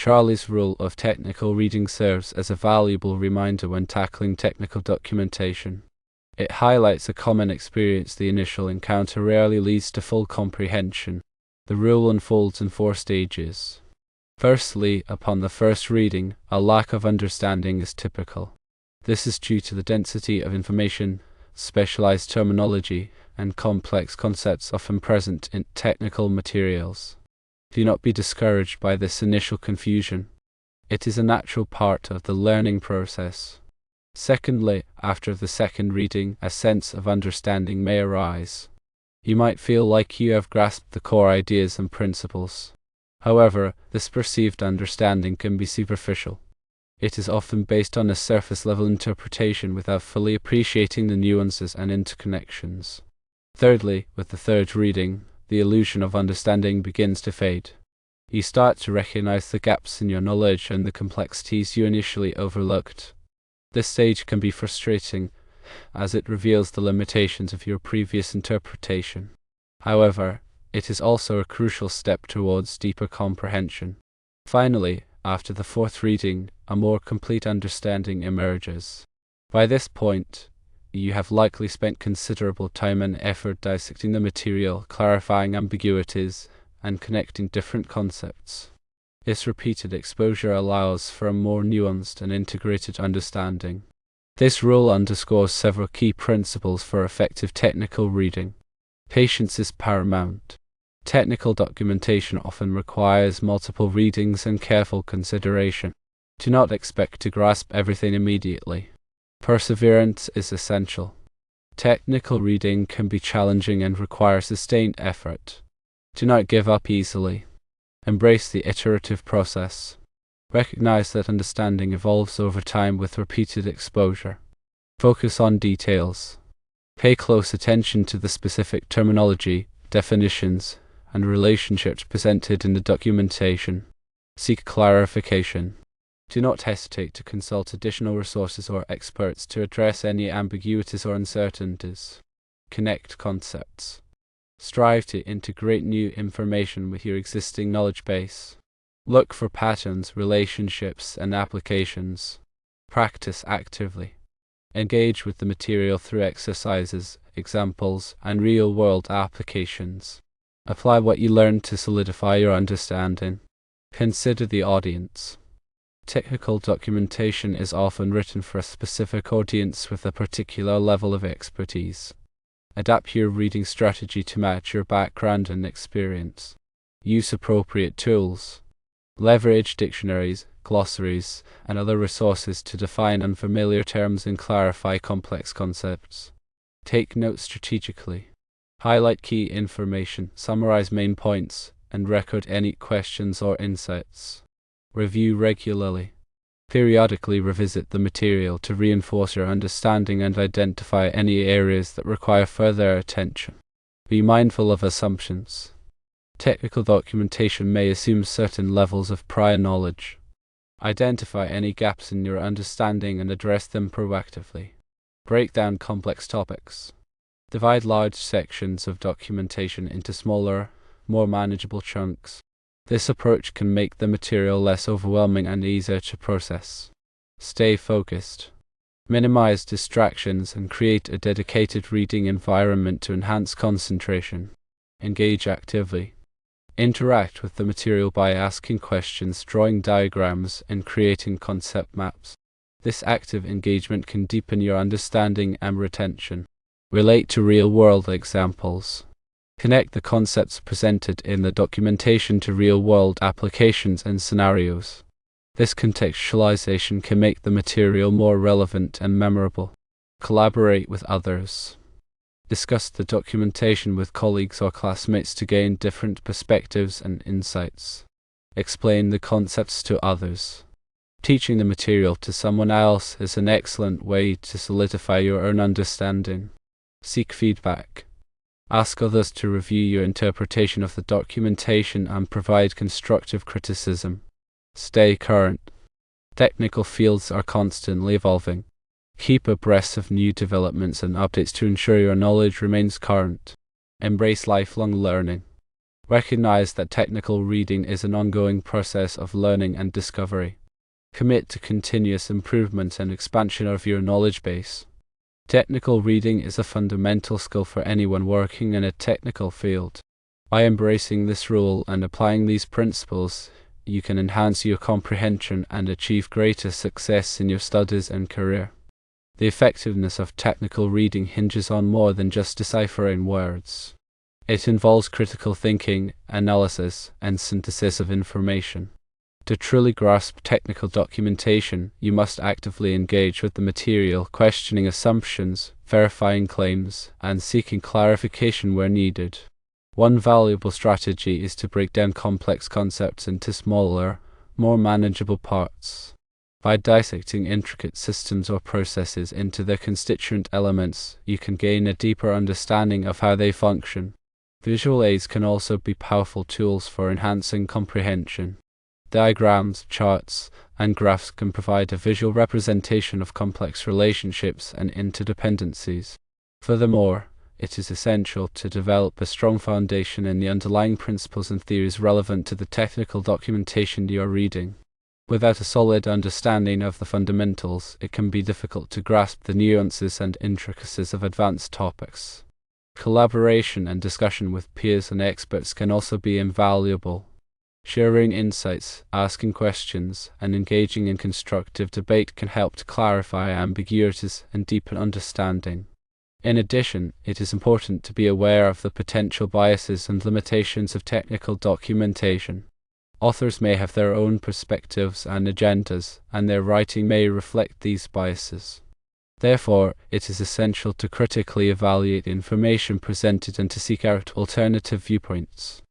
Charlie's rule of technical reading serves as a valuable reminder when tackling technical documentation. It highlights a common experience: the initial encounter rarely leads to full comprehension. The rule unfolds in 4 stages. Firstly, upon the first reading, a lack of understanding is typical. This is due to the density of information, specialized terminology, and complex concepts often present in technical materials. Do not be discouraged by this initial confusion. It is a natural part of the learning process. Secondly, after the second reading, a sense of understanding may arise. You might feel like you have grasped the core ideas and principles. However, this perceived understanding can be superficial. It is often based on a surface-level interpretation without fully appreciating the nuances and interconnections. Thirdly, with the third reading, the illusion of understanding begins to fade. You start to recognize the gaps in your knowledge and the complexities you initially overlooked. This stage can be frustrating, as it reveals the limitations of your previous interpretation. However, it is also a crucial step towards deeper comprehension. Finally, after the 4th reading, a more complete understanding emerges. By this point, you have likely spent considerable time and effort dissecting the material, clarifying ambiguities, and connecting different concepts. This repeated exposure allows for a more nuanced and integrated understanding. This rule underscores several key principles for effective technical reading. Patience is paramount. Technical documentation often requires multiple readings and careful consideration. Do not expect to grasp everything immediately. Perseverance is essential. Technical reading can be challenging and require sustained effort. Do not give up easily. Embrace the iterative process. Recognize that understanding evolves over time with repeated exposure. Focus on details. Pay close attention to the specific terminology, definitions, and relationships presented in the documentation. Seek clarification. Do not hesitate to consult additional resources or experts to address any ambiguities or uncertainties. Connect concepts. Strive to integrate new information with your existing knowledge base. Look for patterns, relationships, and applications. Practice actively. Engage with the material through exercises, examples, and real-world applications. Apply what you learned to solidify your understanding. Consider the audience. Technical documentation is often written for a specific audience with a particular level of expertise. Adapt your reading strategy to match your background and experience. Use appropriate tools. Leverage dictionaries, glossaries, and other resources to define unfamiliar terms and clarify complex concepts. Take notes strategically. Highlight key information, summarize main points, and record any questions or insights. Review regularly. Periodically revisit the material to reinforce your understanding and identify any areas that require further attention. Be mindful of assumptions. Technical documentation may assume certain levels of prior knowledge. Identify any gaps in your understanding and address them proactively. Break down complex topics. Divide large sections of documentation into smaller, more manageable chunks. This approach can make the material less overwhelming and easier to process. Stay focused. Minimize distractions and create a dedicated reading environment to enhance concentration. Engage actively. Interact with the material by asking questions, drawing diagrams, and creating concept maps. This active engagement can deepen your understanding and retention. Relate to real-world examples. Connect the concepts presented in the documentation to real-world applications and scenarios. This contextualization can make the material more relevant and memorable. Collaborate with others. Discuss the documentation with colleagues or classmates to gain different perspectives and insights. Explain the concepts to others. Teaching the material to someone else is an excellent way to solidify your own understanding. Seek feedback. Ask others to review your interpretation of the documentation and provide constructive criticism. Stay current. Technical fields are constantly evolving. Keep abreast of new developments and updates to ensure your knowledge remains current. Embrace lifelong learning. Recognize that technical reading is an ongoing process of learning and discovery. Commit to continuous improvement and expansion of your knowledge base. Technical reading is a fundamental skill for anyone working in a technical field. By embracing this rule and applying these principles, you can enhance your comprehension and achieve greater success in your studies and career. The effectiveness of technical reading hinges on more than just deciphering words. It involves critical thinking, analysis, and synthesis of information. To truly grasp technical documentation, you must actively engage with the material, questioning assumptions, verifying claims, and seeking clarification where needed. One valuable strategy is to break down complex concepts into smaller, more manageable parts. By dissecting intricate systems or processes into their constituent elements, you can gain a deeper understanding of how they function. Visual aids can also be powerful tools for enhancing comprehension. Diagrams, charts, and graphs can provide a visual representation of complex relationships and interdependencies. Furthermore, it is essential to develop a strong foundation in the underlying principles and theories relevant to the technical documentation you are reading. Without a solid understanding of the fundamentals, it can be difficult to grasp the nuances and intricacies of advanced topics. Collaboration and discussion with peers and experts can also be invaluable. Sharing insights, asking questions, and engaging in constructive debate can help to clarify ambiguities and deepen understanding. In addition, it is important to be aware of the potential biases and limitations of technical documentation. Authors may have their own perspectives and agendas, and their writing may reflect these biases. Therefore, it is essential to critically evaluate the information presented and to seek out alternative viewpoints.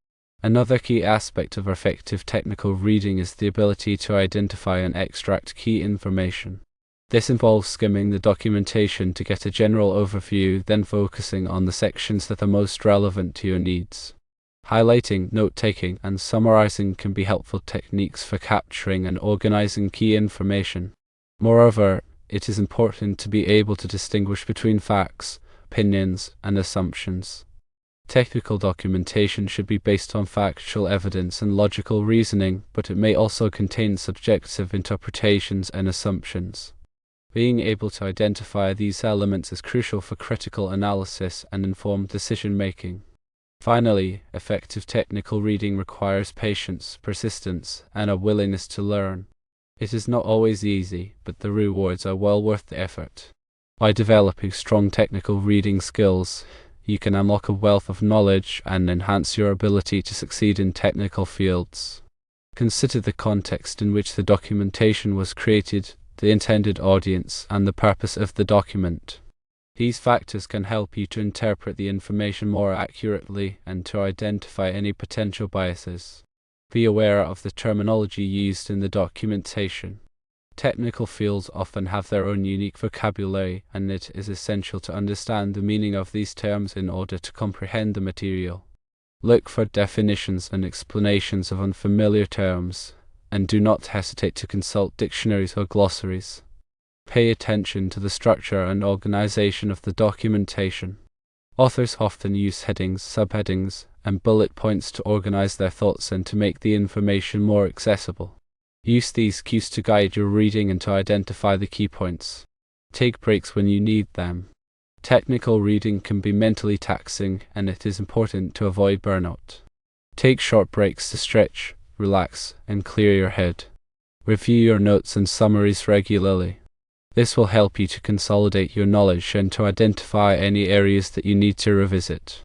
Another key aspect of effective technical reading is the ability to identify and extract key information. This involves skimming the documentation to get a general overview, then focusing on the sections that are most relevant to your needs. Highlighting, note-taking, and summarizing can be helpful techniques for capturing and organizing key information. Moreover, it is important to be able to distinguish between facts, opinions, and assumptions. Technical documentation should be based on factual evidence and logical reasoning, but it may also contain subjective interpretations and assumptions. Being able to identify these elements is crucial for critical analysis and informed decision-making. Finally, effective technical reading requires patience, persistence, and a willingness to learn. It is not always easy, but the rewards are well worth the effort. By developing strong technical reading skills, you can unlock a wealth of knowledge and enhance your ability to succeed in technical fields. Consider the context in which the documentation was created, the intended audience, and the purpose of the document. These factors can help you to interpret the information more accurately and to identify any potential biases. Be aware of the terminology used in the documentation. Technical fields often have their own unique vocabulary, and it is essential to understand the meaning of these terms in order to comprehend the material. Look for definitions and explanations of unfamiliar terms, and do not hesitate to consult dictionaries or glossaries. Pay attention to the structure and organization of the documentation. Authors often use headings, subheadings, and bullet points to organize their thoughts and to make the information more accessible. Use these cues to guide your reading and to identify the key points. Take breaks when you need them. Technical reading can be mentally taxing, and it is important to avoid burnout. Take short breaks to stretch, relax, and clear your head. Review your notes and summaries regularly. This will help you to consolidate your knowledge and to identify any areas that you need to revisit.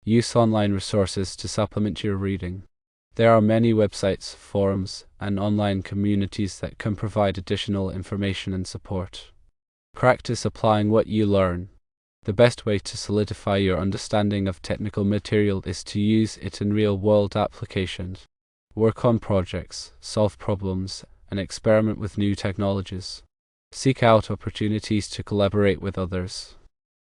Use online resources to supplement your reading. There are many websites, forums, and online communities that can provide additional information and support. Practice applying what you learn. The best way to solidify your understanding of technical material is to use it in real-world applications. Work on projects, solve problems, and experiment with new technologies. Seek out opportunities to collaborate with others.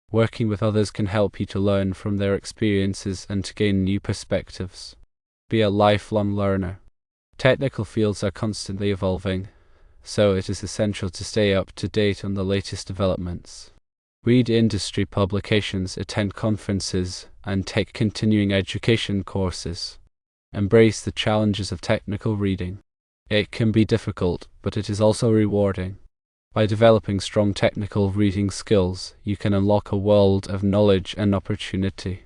Working with others can help you to learn from their experiences and to gain new perspectives. Be a lifelong learner. Technical fields are constantly evolving, so it is essential to stay up to date on the latest developments. Read industry publications, attend conferences, and take continuing education courses. Embrace the challenges of technical reading. It can be difficult, but it is also rewarding. By developing strong technical reading skills, you can unlock a world of knowledge and opportunity.